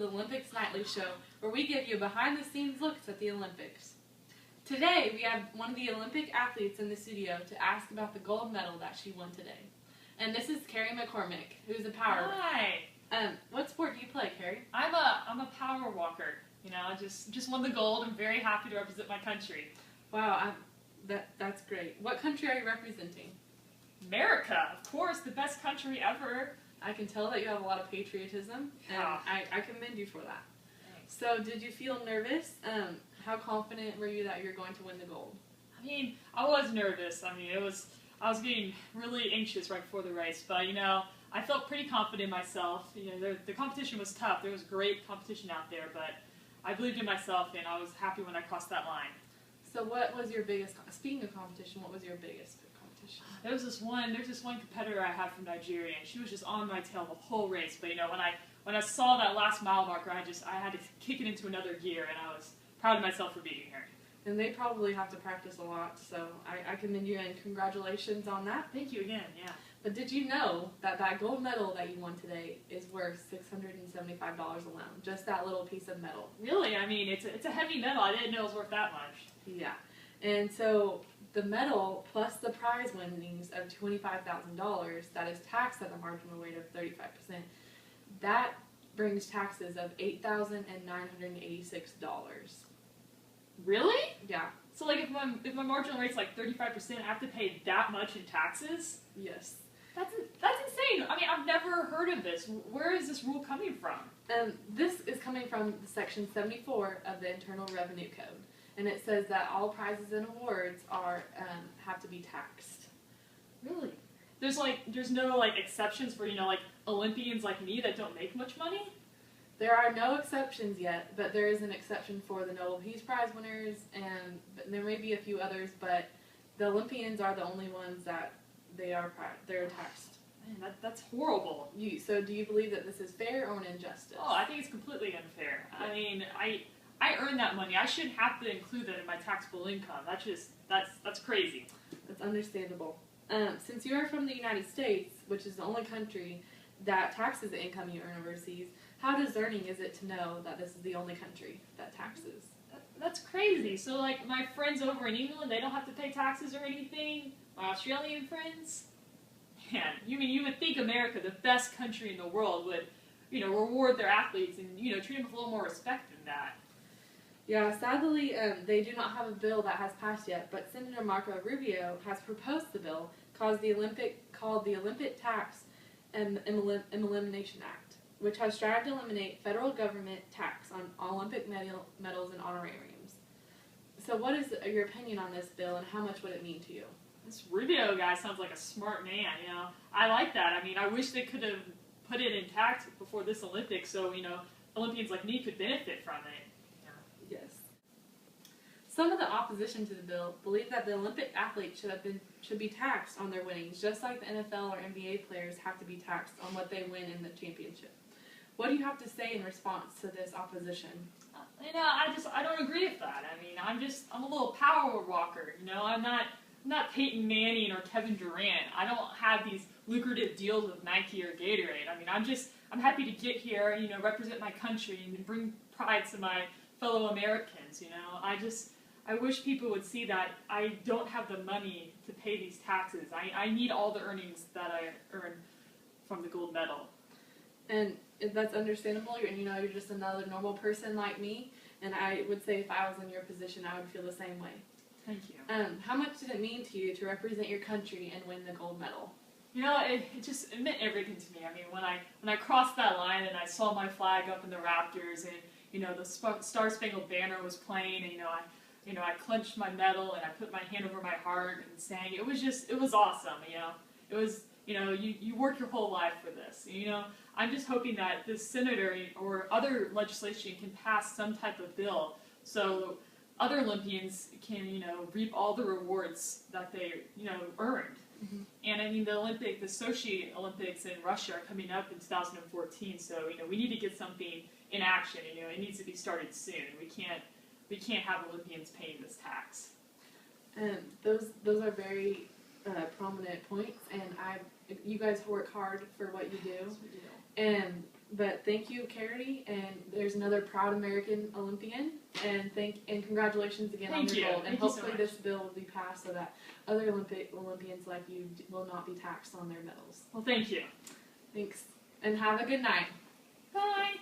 the Olympics Nightly Show, where we give you behind-the-scenes looks at the Olympics. Today, we have one of the Olympic athletes in the studio to ask about the gold medal that she won today. And this is Kari McCormick, who's a power. Hi. What sport do you play, Kari? I'm a power walker. You know, I just won the gold. I'm very happy to represent my country. Wow, that's great. What country are you representing? America, of course, the best country ever. I can tell that you have a lot of patriotism, and I commend you for that. Thanks. So, did you feel nervous? How confident were you that you're going to win the gold? I mean, I was nervous. I mean, I was getting really anxious right before the race, but you know, I felt pretty confident in myself. You know, the competition was tough. There was great competition out there, but I believed in myself, and I was happy when I crossed that line. So, what was your biggest? Speaking of competition, what was your biggest competition? There's this one competitor I had from Nigeria, and she was just on my tail the whole race. But you know, when I saw that last mile marker, I had to kick it into another gear, and I was proud of myself for beating her. And they probably have to practice a lot, so I commend you and congratulations on that. Thank you again, yeah. But did you know that gold medal that you won today is worth $675 alone? Just that little piece of metal. Really? I mean, it's a heavy medal. I didn't know it was worth that much. Yeah. And so the medal plus the prize winnings of $25,000 that is taxed at the marginal rate of 35%, that brings taxes of $8,986. Really? Yeah. So like if my marginal rate's like 35%, I have to pay that much in taxes? Yes. That's insane. I mean, I've never heard of this. Where is this rule coming from? This is coming from Section 74 of the Internal Revenue Code, and it says that all prizes and awards have to be taxed. Really? There's no like exceptions for, you know, like Olympians like me that don't make much money? There are no exceptions yet, but there is an exception for the Nobel Peace Prize winners, and there may be a few others, but the Olympians are the only ones that they're taxed. Man, that's horrible. So do you believe that this is fair or an injustice? Oh, I think it's completely unfair. I mean, I earn that money. I shouldn't have to include that in my taxable income. That's crazy. That's understandable. Since you are from the United States, which is the only country that taxes the income you earn overseas, how discerning is it to know that this is the only country that taxes? That's crazy. So, like, my friends over in England, they don't have to pay taxes or anything? My Australian friends? Man, you would think America, the best country in the world, would, you know, reward their athletes and, you know, treat them with a little more respect than that. Yeah, sadly, they do not have a bill that has passed yet, but Senator Marco Rubio has proposed the bill called the Olympic Tax and Elimination Act, which has strived to eliminate federal government tax on Olympic medals and honorariums. So what is your opinion on this bill, and how much would it mean to you? This Rubio guy sounds like a smart man, you know. I like that. I mean, I wish they could have put it in tax before this Olympics so, you know, Olympians like me could benefit from it. Yeah. Yes. Some of the opposition to the bill believe that the Olympic athletes should be taxed on their winnings, just like the NFL or NBA players have to be taxed on what they win in the championship. What do you have to say in response to this opposition? You know, I don't agree with that. I mean, I'm a little power walker. You know, I'm not Peyton Manning or Kevin Durant. I don't have these lucrative deals with Nike or Gatorade. I mean, I'm happy to get here, you know, represent my country and bring pride to my fellow Americans. You know, I wish people would see that I don't have the money to pay these taxes. I need all the earnings that I earn from the gold medal. And that's understandable. You're just another normal person like me, and I would say if I was in your position, I would feel the same way. Thank you. How much did it mean to you to represent your country and win the gold medal? You know, it meant everything to me. I mean, when I crossed that line and I saw my flag up in the rafters, and you know the Star Spangled Banner was playing, and I clenched my medal and I put my hand over my heart and sang. It was awesome. You know, it was. You know, you work your whole life for this. You know, I'm just hoping that this senator or other legislation can pass some type of bill so other Olympians can, you know, reap all the rewards that they, you know, earned. Mm-hmm. And I mean, the Sochi Olympics in Russia are coming up in 2014. So, you know, we need to get something in action. You know, it needs to be started soon. We can't have Olympians paying this tax. Those are very prominent points, and you guys work hard for what you do. Yes, we do. And But thank you, Kari, and there's another proud American Olympian, and congratulations again on your gold. And hopefully this bill will be passed so that other Olympians like you will not be taxed on their medals. Well, thank you. Thanks, and have a good night. Bye.